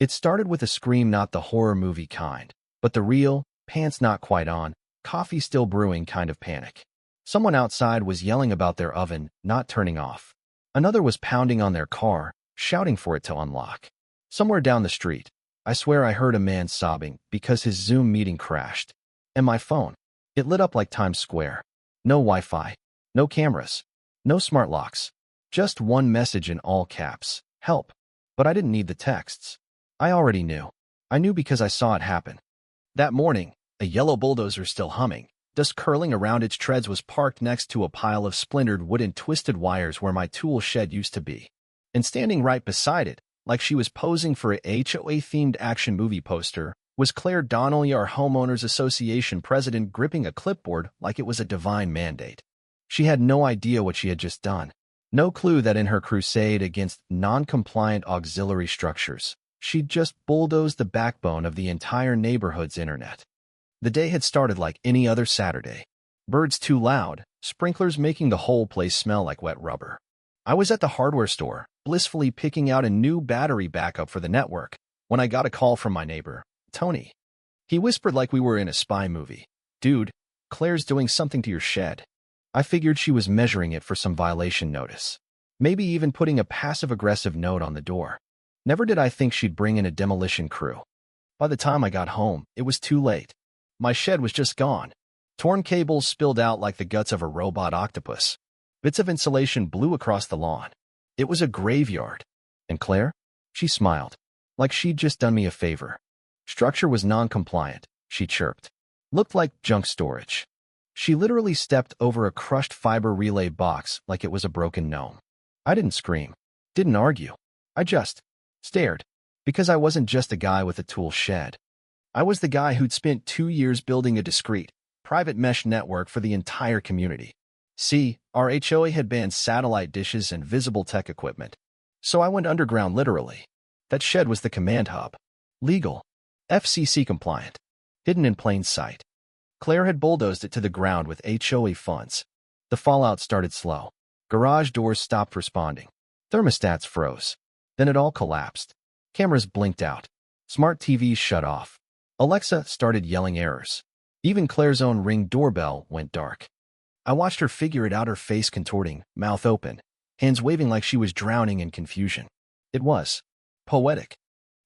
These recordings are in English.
It started with a scream, not the horror movie kind, but the real, pants not quite on, coffee still brewing kind of panic. Someone outside was yelling about their oven not turning off. Another was pounding on their car, shouting for it to unlock. Somewhere down the street, I swear I heard a man sobbing because his Zoom meeting crashed. And my phone, it lit up like Times Square. No Wi-Fi, no cameras, no smart locks. Just one message in all caps, help. But I didn't need the texts. I already knew. I knew because I saw it happen. That morning, a yellow bulldozer still humming, dust curling around its treads, was parked next to a pile of splintered wood and twisted wires where my tool shed used to be. And standing right beside it, like she was posing for a HOA-themed action movie poster, was Claire Donnelly, our Homeowners Association president, gripping a clipboard like it was a divine mandate. She had no idea what she had just done. No clue that in her crusade against non-compliant auxiliary structures, she'd just bulldozed the backbone of the entire neighborhood's internet. The day had started like any other Saturday. Birds too loud, sprinklers making the whole place smell like wet rubber. I was at the hardware store, blissfully picking out a new battery backup for the network, when I got a call from my neighbor, Tony. He whispered like we were in a spy movie. "Dude, Claire's doing something to your shed." I figured she was measuring it for some violation notice. Maybe even putting a passive-aggressive note on the door. Never did I think she'd bring in a demolition crew. By the time I got home, it was too late. My shed was just gone. Torn cables spilled out like the guts of a robot octopus. Bits of insulation blew across the lawn. It was a graveyard. And Claire? She smiled, like she'd just done me a favor. Structure was non-compliant, she chirped. Looked like junk storage. She literally stepped over a crushed fiber relay box like it was a broken gnome. I didn't scream, didn't argue. I just stared, because I wasn't just a guy with a tool shed. I was the guy who'd spent 2 years building a discreet, private mesh network for the entire community. See, our HOA had banned satellite dishes and visible tech equipment. So I went underground literally. That shed was the command hub. Legal. FCC compliant. Hidden in plain sight. Claire had bulldozed it to the ground with HOA funds. The fallout started slow. Garage doors stopped responding. Thermostats froze. Then it all collapsed. Cameras blinked out. Smart TVs shut off. Alexa started yelling errors. Even Claire's own Ring doorbell went dark. I watched her figure it out, her face contorting, mouth open, hands waving like she was drowning in confusion. It was poetic.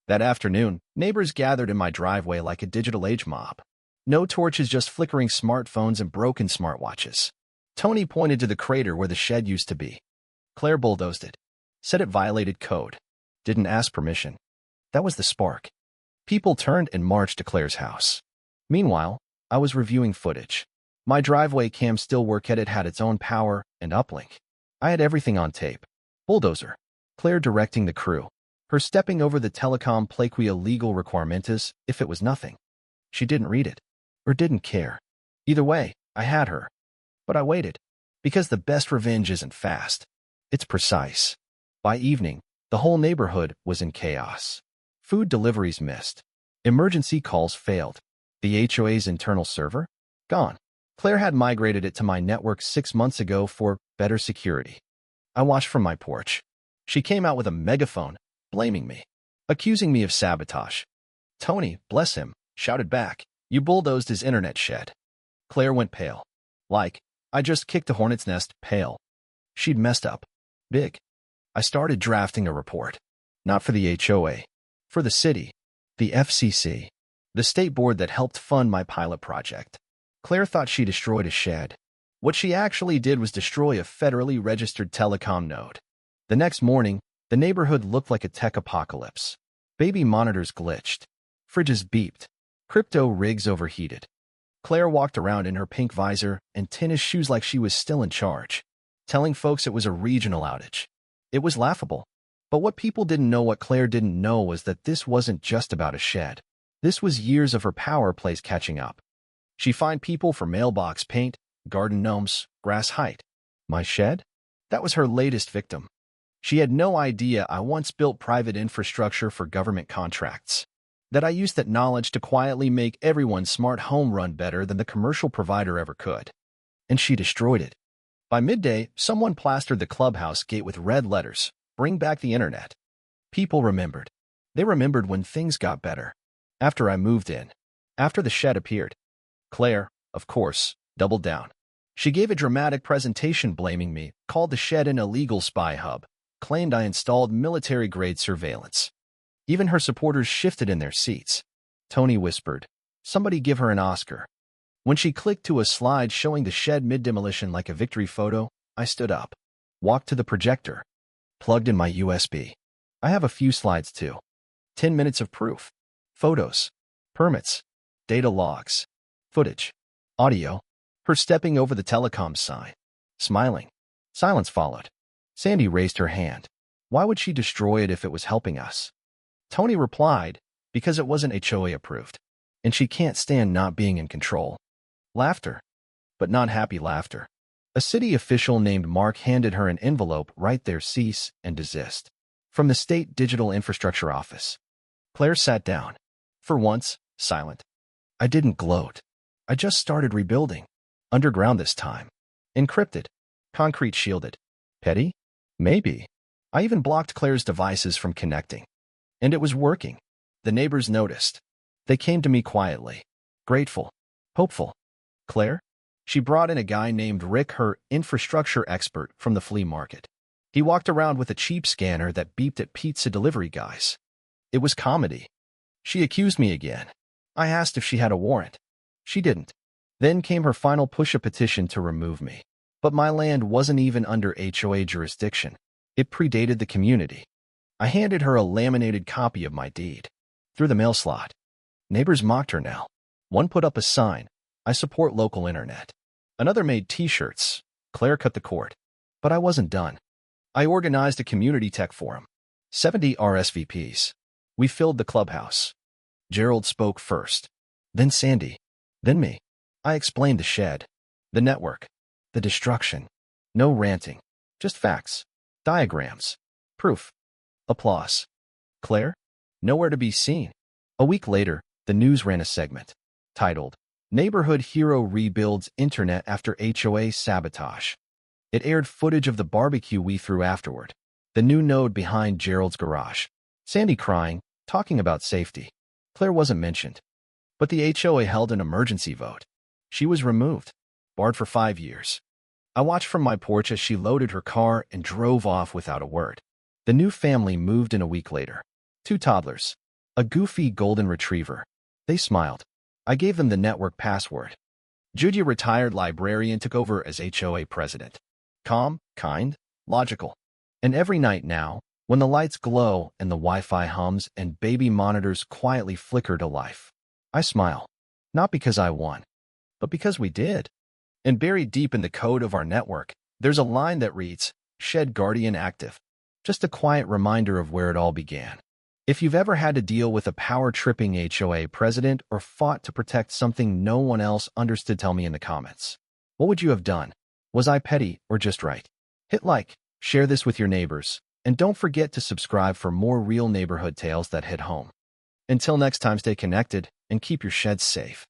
That afternoon, neighbors gathered in my driveway like a digital age mob. No torches, just flickering smartphones and broken smartwatches. Tony pointed to the crater where the shed used to be. Claire bulldozed it. Said it violated code. Didn't ask permission. That was the spark. People turned and marched to Claire's house. Meanwhile, I was reviewing footage. My driveway cam still worked. It had its own power and uplink. I had everything on tape. Bulldozer. Claire directing the crew. Her stepping over the telecom plaquia legal requirement as if it was nothing. She didn't read it. Or didn't care. Either way, I had her. But I waited. Because the best revenge isn't fast. It's precise. By evening, the whole neighborhood was in chaos. Food deliveries missed. Emergency calls failed. The HOA's internal server? Gone. Claire had migrated it to my network 6 months ago for better security. I watched from my porch. She came out with a megaphone, blaming me, accusing me of sabotage. Tony, bless him, shouted back, "You bulldozed his internet shed." Claire went pale. Like, I just kicked a hornet's nest, pale. She'd messed up. Big. I started drafting a report. Not for the HOA. For the city. The FCC. The state board that helped fund my pilot project. Claire thought she destroyed a shed. What she actually did was destroy a federally registered telecom node. The next morning, the neighborhood looked like a tech apocalypse. Baby monitors glitched. Fridges beeped. Crypto rigs overheated. Claire walked around in her pink visor and tennis shoes like she was still in charge, telling folks it was a regional outage. It was laughable. But what people didn't know, what Claire didn't know, was that this wasn't just about a shed. This was years of her power plays catching up. She fined people for mailbox paint, garden gnomes, grass height. My shed? That was her latest victim. She had no idea I once built private infrastructure for government contracts. That I used that knowledge to quietly make everyone's smart home run better than the commercial provider ever could. And she destroyed it. By midday, someone plastered the clubhouse gate with red letters, "Bring back the internet." People remembered. They remembered when things got better. After I moved in. After the shed appeared. Claire, of course, doubled down. She gave a dramatic presentation blaming me, called the shed an illegal spy hub, claimed I installed military-grade surveillance. Even her supporters shifted in their seats. Tony whispered, "Somebody give her an Oscar." When she clicked to a slide showing the shed mid-demolition like a victory photo, I stood up, walked to the projector, plugged in my USB. I have a few slides too. 10 minutes of proof. Photos. Permits. Data logs. Footage. Audio. Her stepping over the telecom sign. Smiling. Silence followed. Sandy raised her hand. Why would she destroy it if it was helping us? Tony replied, because it wasn't HOA approved, and she can't stand not being in control. Laughter. But not happy laughter. A city official named Mark handed her an envelope right there, cease and desist. From the State Digital Infrastructure Office. Claire sat down. For once, silent. I didn't gloat. I just started rebuilding. Underground this time. Encrypted. Concrete shielded. Petty? Maybe. I even blocked Claire's devices from connecting. And it was working. The neighbors noticed. They came to me quietly. Grateful. Hopeful. Claire? She brought in a guy named Rick, her infrastructure expert from the flea market. He walked around with a cheap scanner that beeped at pizza delivery guys. It was comedy. She accused me again. I asked if she had a warrant. She didn't. Then came her final push-a petition to remove me. But my land wasn't even under HOA jurisdiction. It predated the community. I handed her a laminated copy of my deed. Through the mail slot. Neighbors mocked her now. One put up a sign, "I support local internet." Another made t-shirts. Claire cut the cord. But I wasn't done. I organized a community tech forum. 70 RSVPs. We filled the clubhouse. Gerald spoke first. Then Sandy. Then me. I explained the shed. The network. The destruction. No ranting. Just facts. Diagrams. Proof. Applause. Claire? Nowhere to be seen. A week later, the news ran a segment titled, "Neighborhood Hero Rebuilds Internet After HOA Sabotage." It aired footage of the barbecue we threw afterward. The new node behind Gerald's garage. Sandy crying, talking about safety. Claire wasn't mentioned. But the HOA held an emergency vote. She was removed, barred for 5 years. I watched from my porch as she loaded her car and drove off without a word. The new family moved in a week later. 2 toddlers. A goofy golden retriever. They smiled. I gave them the network password. Judy, retired librarian, took over as HOA president. Calm, kind, logical. And every night now, when the lights glow and the Wi-Fi hums and baby monitors quietly flicker to life, I smile. Not because I won, but because we did. And buried deep in the code of our network, there's a line that reads, "Shed Guardian Active." Just a quiet reminder of where it all began. If you've ever had to deal with a power-tripping HOA president or fought to protect something no one else understood, tell me in the comments. What would you have done? Was I petty or just right? Hit like, share this with your neighbors, and don't forget to subscribe for more real neighborhood tales that hit home. Until next time, stay connected and keep your sheds safe.